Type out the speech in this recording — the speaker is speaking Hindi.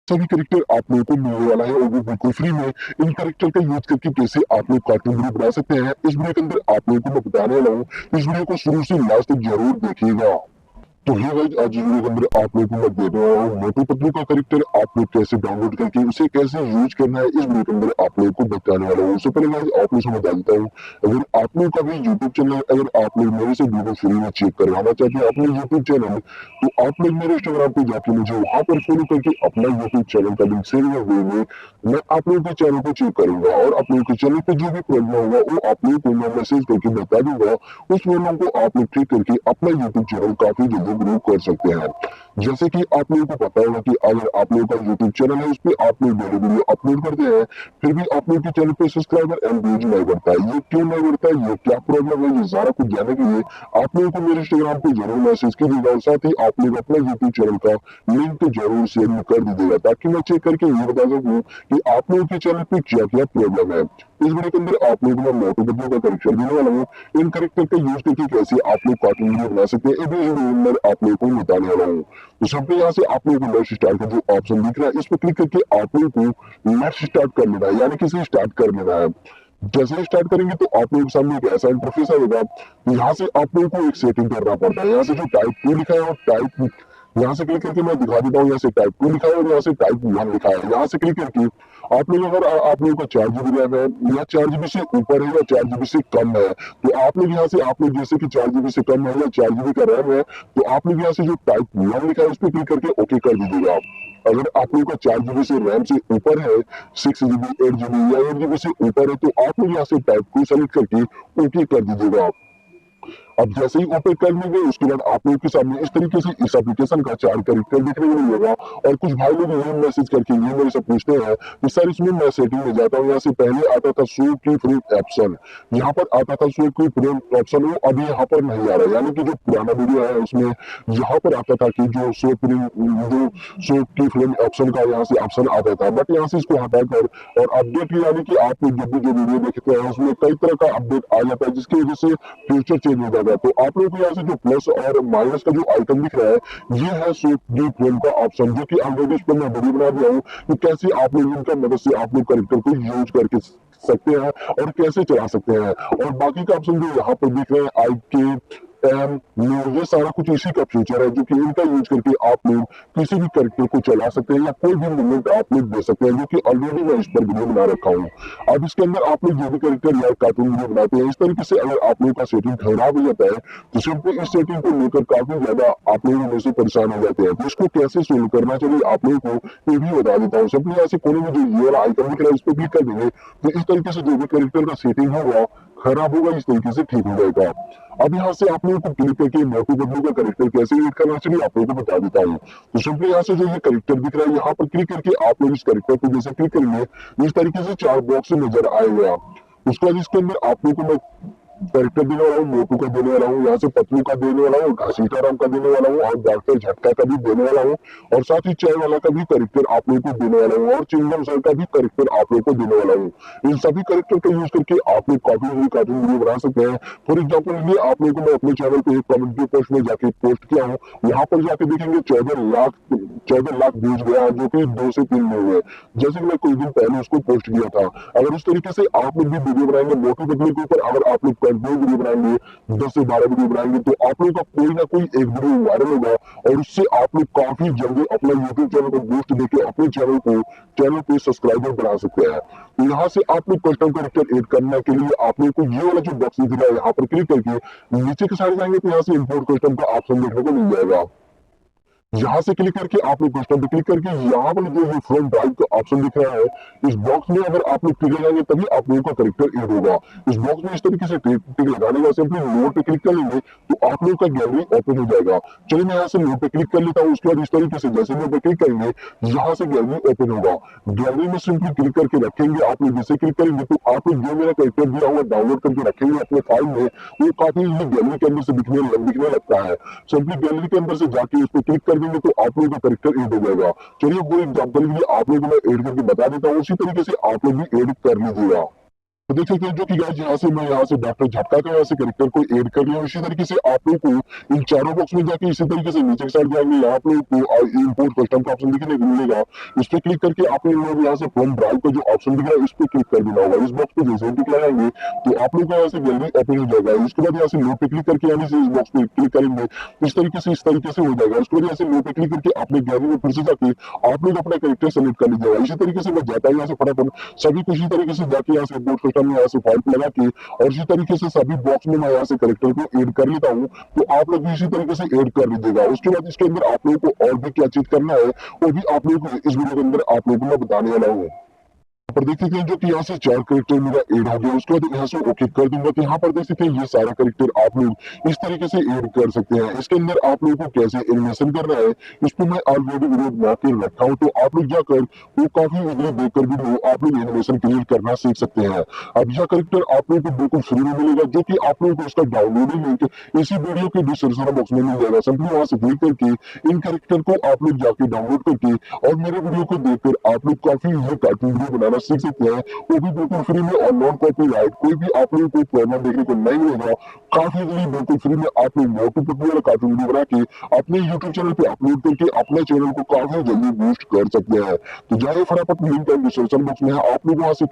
सभी कैरेक्टर आप लोगों को मिलने वाला है और वो बिल्कुल फ्री में। इन कैरेक्टर का यूज करके कैसे आप लोग कार्टून वीडियो बना सकते हैं, इस वीडियो के अंदर आप लोगों को मैं बताने वाला हूँ। इस वीडियो को शुरू से लास्ट तक जरूर देखिएगा। तो हे गाइस, आज इस वीडियो के अंदर आप लोगों को मैं देने वाला हूँ मोटू पतलू का कैरेक्टर आप लोग कैसे डाउनलोड करके उसे कैसे यूज करना है, इस वीडियो के अंदर आप लोगों को बताने वाला हूँ। उससे पहले गाइस आप लोग समझ देता हूँ, अगर आप लोग का भी यूट्यूब चैनल, अगर आप लोग मेरे से वीडियो फ्री में चेक करवाना चाहते हैं अपने यूट्यूब चैनल, तो आप लोग मेरे इंस्टाग्राम पे जाके मुझे वहां पर फॉलो करके अपना यूट्यूब चैनल का लिंक शेयर कर देंगे। मैं आप लोगों के चैनल को चेक करूंगा और आप लोगों के चैनल पे जो भी प्रॉब्लम होगा वो आप लोगों को मैं मैसेज करके बता दूंगा। उस प्रॉब्लम को आप लोग ठीक करके अपना यूट्यूब चैनल काफी जल्दी ग्रो कर सकते हैं। जैसे कि आप लोगों को पता होगा कि अगर आप लोगों का यूट्यूब चैनल है, उस पर आप लोग डेली वीडियो अपलोड करते हैं, फिर भी आप लोगों के चैनल पे सब्सक्राइबर एंड व्यूज नहीं बढ़ता है। ये क्यों नहीं बढ़ता है, ये क्या प्रॉब्लम है, ये सारा कुछ जानने के लिए आप लोगों को मेरे इंस्टाग्राम पे जरूर मैसेज कीजिएगा और साथ ही आप लोग अपना यूट्यूब चैनल का लिंक तो जरूर शेयर कर दीजिएगा, ताकि मैं चेक करके ये बता सकूं कि आप लोगों के चैनल पे क्या क्या प्रॉब्लम है। इस वीडियो के अंदर आप लोगों को मैं मोटू पतलू का कैरेक्टर देने वाला हूँ। इन कैरेक्टर का यूज करके कैसे आप लोग कार्टून वीडियो बना सकते हैं, ये वीडियो अंदर आप लोगों को बताने वाला हूँ। तो सबसे यहाँ से आप लोगों को लेट्स स्टार्ट का जो ऑप्शन दिख रहा है, इस पर क्लिक करके आप लोगों को लेट्स स्टार्ट कर लेना है, यानी कि इसे स्टार्ट कर लेना है। जैसे ही स्टार्ट करेंगे तो आप लोगों के सामने एक ऐसा इंटरफेस आएगा। यहाँ से आप लोगों को एक सेटिंग करना पड़ता है। यहाँ से जो टाइप 2 लिखा है और टाइप, यहाँ से क्लिक करके मैं दिखा देता हूँ। यहाँ से टाइप 2 लिखा है और यहाँ से टाइप 1 लिखा है। यहाँ से क्लिक करके आप लोग, अगर आप लोगों का 4 GB रैम है या 4 GB से ऊपर है या 4 GB से कम है, तो आप लोग यहाँ से, आप लोग जैसे कि 4 GB से कम है या 4 GB का रैम है, तो आप लोग यहाँ से जो टाइप 1 लिखा है उस पर क्लिक करके ओके कर दीजिएगा। अगर आप लोगों का 4 GB से रैम से ऊपर है, 6 GB, 8 GB या 8 GB से ऊपर है, तो आप लोग यहाँ से टाइप 2 सेलेक्ट करके ओके कर दीजिएगा। अब जैसे ही ओपन कर लेंगे उसके बाद आप लोगों के सामने इस तरीके से इस एप्लीकेशन का 4 कैरेक्टर देखने को मिलेगा। और कुछ भाई लोग ये मैसेज करके ये मेरे से पूछते हैं कि सर इसमें मैं सेटिंग में जाता हूँ, यहाँ से पहले आता था शो की फ्रेम ऑप्शन, यहाँ पर आता था शो की फ्रेम ऑप्शन, वो अभी यहाँ पर नहीं आ रहा है। यानी कि जो पुराना वीडियो है उसमें यहाँ पर आता था कि जो शो की फ्रेम ऑप्शन का यहाँ से ऑप्शन आता था, बट यहाँ से इसको हटाकर और अपडेट, यानी कि आप लोग जब भी जो वीडियो देखते हैं उसमें कई तरह का अपडेट आ जाता है, जिसकी वजह से फ्यूचर चेंज हो जाता है। तो आप लोगों को यहाँ से जो प्लस और माइनस का जो आइकन दिख रहा है, ये है शो की फ्रेम का ऑप्शन, जो कि ऑलरेडी इस पर मैं वीडियो बना दिया हूँ कि कैसे आप लोग इनका मदद से आप लोग कैरेक्टर को यूज करके सकते हैं और कैसे चला सकते हैं। और बाकी का ऑप्शन जो यहाँ पर दिख रहे हैं, आई के ये सारा कुछ इसी का फीचर है, जो कि इनका यूज करके आप लोग किसी भी कैरेक्टर को चला सकते हैं या कोई भी मूवमेंट आप लोग दे सकते हैं, जो कि ऑलरेडी मैं इस पर वीडियो बना रखा हूँ। अब इसके अंदर आप लोग जो भी कैरेक्टर या कार्टून वीडियो बनाते हैं, इस तरीके से अगर आप लोगों का सेटिंग खराब हो जाता है तो सिंपली इस सेटिंग को लेकर काफी ज्यादा आप लोग में से परेशान हो जाते हैं। तो इसको कैसे सोल्व करना चाहिए आप लोगों को ये भी बता देता हूँ। सिंपली ऐसे कोने में जो ये वाला आइकन दिख रहा है, इस पर क्लिक कर देंगे तो इस तरीके से जो भी कैरेक्टर का सेटिंग होगा खराब होगा, इस तरीके से ठीक हो जाएगा। अब यहाँ से आप लोगों को क्लिक करके मोटू पतलू का कैरेक्टर कैसे एडिट करना चाहिए आप लोगों को बता देता हूँ। तो सिंपली यहाँ से जो ये कैरेक्टर दिख रहा है, यहाँ पर क्लिक करके आप लोग इस कैरेक्टर को जैसे क्लिक करेंगे इस तरीके से 4 बॉक्स नजर आएगा। उसके बाद इसके अंदर आप लोगों को मैं कैरेक्टर देने वाला हूँ, मोटू का देने वाला हूँ, यहाँ से पतलू का देने वाला हूँ, सीताराम का देने वाला हूँ और डॉक्टर झटका का भी देने वाला हूँ और साथ ही चाय वाला का भी कैरेक्टर आप लोगों को देने वाला हूँ और चिंगम सर का भी कैरेक्टर आप लोगों को देने वाला हूँ। इन सभी कैरेक्टर का यूज करके आप लोग काफी कार्टून वीडियो बना सकते हैं। फॉर एग्जाम्पल लिए आप लोगों को मैं अपने चैनल पे एक कम्युनिटी पोस्ट में जाके पोस्ट किया हूँ, यहाँ पर जाके देखेंगे 14 लाख व्यूज गया, जो कि 2 से 3 लोग है, जैसे कि मैं कुछ दिन पहले उसको पोस्ट किया था। अगर उस तरीके से आप लोग भी वीडियो बनाएंगे मोटू पतलू के ऊपर, अगर आप लोग वीडियो बनाएंगे 10 से 12 वीडियो बनाएंगे, तो आप लोगों का कोई ना कोई एक वीडियो वायरल होगा और उससे आप लोग काफी जल्दी अपना यूट्यूब चैनल को बूस्ट देके अपने चैनल पे सब्सक्राइबर बढ़ा सकते हैं। तो यहाँ से आप लोग कस्टम कैरेक्टर ऐड करने के लिए आप लोग को ये वाला जो बॉक्स दिख रहा है, यहाँ पर क्लिक करके नीचे के साइड जाएंगे तो यहाँ से इंपोर्ट कस्टम का ऑप्शन देखने को मिल जाएगा। यहाँ से क्लिक करके आप लोग कस्टम पे क्लिक करके यहाँ पर जो ये फ्रंट ड्राइव का ऑप्शन दिख रहा है, इस बॉक्स में अगर आप लोग टिक लगाएंगे तभी आप लोगों का कैरेक्टर ऐड होगा। इस बॉक्स में इस तरीके से टिक लगाने का सिंपली मोड पे क्लिक कर लेंगे तो आप लोगों का गैलरी ओपन हो जाएगा। चलिए मैं यहाँ से मोड पे क्लिक कर लेता हूँ। उसके बाद इस तरीके से जैसे मोड पे क्लिक करेंगे यहाँ से गैलरी ओपन होगा। गैलरी में सिंपली क्लिक करके रखेंगे। आप लोग जैसे क्लिक करेंगे तो आप लोग जो मेरा कैरेक्टर दिया हुआ डाउनलोड करके रखेंगे अपने फाइल में, वो काफी गैलरी के अंदर से दिखने लगता है। सिंपली गैलरी के अंदर से जाके उस पर क्लिक कर देंगे तो आप लोगों का कैरेक्टर ऐड हो जाएगा। चलिए वो एग्जांपल के लिए आप लोगों को मैं ऐड करके बता देता हूँ, उसी तरीके से आप लोग भी ऐड कर लीजिएगा। तो देख सकते हैं जो कि गाइस यहाँ से मैं यहाँ से डॉक्टर झटका का यहाँ से कैरेक्टर को ऐड कर लिया। इसी तरीके से आप लोग को इन चारों बॉक्स में जाके इसी तरीके से नीचे की साइड जाएंगे, यहाँ आप लोग को इंपोर्ट कस्टम का ऑप्शन देखने को मिलेगा। इस पे क्लिक करके आप लोग यहाँ से फ्रॉम ड्राइव का जो ऑप्शन दिख रहा है इस पे क्लिक कर देना होगा। इस बॉक्स पे जैसे ही क्लिक लगाएंगे तो आप लोग का यहाँ से गैलरी ओपन हो जाएगा। इसके बाद यहाँ से नो पे क्लिक करके यानी से इस बॉक्स पे क्लिक करेंगे इस तरीके से हो जाएगा। उसके बाद यहाँ से नो पे क्लिक करके अपने गैलरी में फिर से जाके आप लोग अपना कैरेक्टर सेलेक्ट कर लीजिएगा। इसी तरीके से मैं जाता है यहाँ से फटाफट सभी को इसी तरीके से जाके यहाँ से इंपोर्ट कस्टम में यहाँ से फाइल लगा के और इसी तरीके से सभी बॉक्स में मैं यहाँ से कैरेक्टर को ऐड कर लेता हूँ। तो आप लोग भी इसी तरीके से ऐड कर लीजिएगा। उसके बाद इसके अंदर आप लोगों को और भी क्या चीज करना है वो भी आप लोगों को इस वीडियो के अंदर आप लोगों को मैं बताने वाला हूँ। पर देख सकते हैं जो कि यहाँ से 4 कैरेक्टर मेरा ऐड हो गया। उसके बाद यहाँ से ओके कर दूंगा तो यहाँ पर देख सकते हैं ये सारा कैरेक्टर आप लोग इस तरीके से ऐड कर सकते हैं। इसके अंदर आप लोगों को कैसे एनिमेशन करना है इस पर मैं ऑलरेडी वीडियो बना के रखा हूँ, तो आप लोग जाकर वो काफी वीडियो देखकर भी आप लोग एनिमेशन क्रिएट करना सीख सकते हैं। अब यह कैरेक्टर आप लोगों को बिल्कुल फ्री में मिलेगा, जो कि आप लोगों को इसका डाउनलोडिंग लिंक इसी वीडियो के डिस्क्रिप्शन बॉक्स में मिल जाएगा। सिंपली वहां से क्लिक करके इन कैरेक्टर को आप लोग जाके डाउनलोड करके और मेरे वीडियो को देखकर आप लोग काफी ये कार्टून वीडियो बनाना सीख सकते हैं, वो भी बिल्कुल फ्री में और नॉन कॉपीराइट। कोई भी आप लोगों को प्रॉब्लम देखने को नहीं मिलेगा। काफी जल्दी बिल्कुल फ्री में आप लोग मोटू पतलू वाला कार्टून वीडियो बना के अपने यूट्यूब चैनल पे अपलोड करके अपने चैनल को काफी जल्दी बूस्ट कर सकते हैं। तो जाइए फटाफट लिंक डिस्क्रिप्शन बॉक्स में है, आप लोग वहां से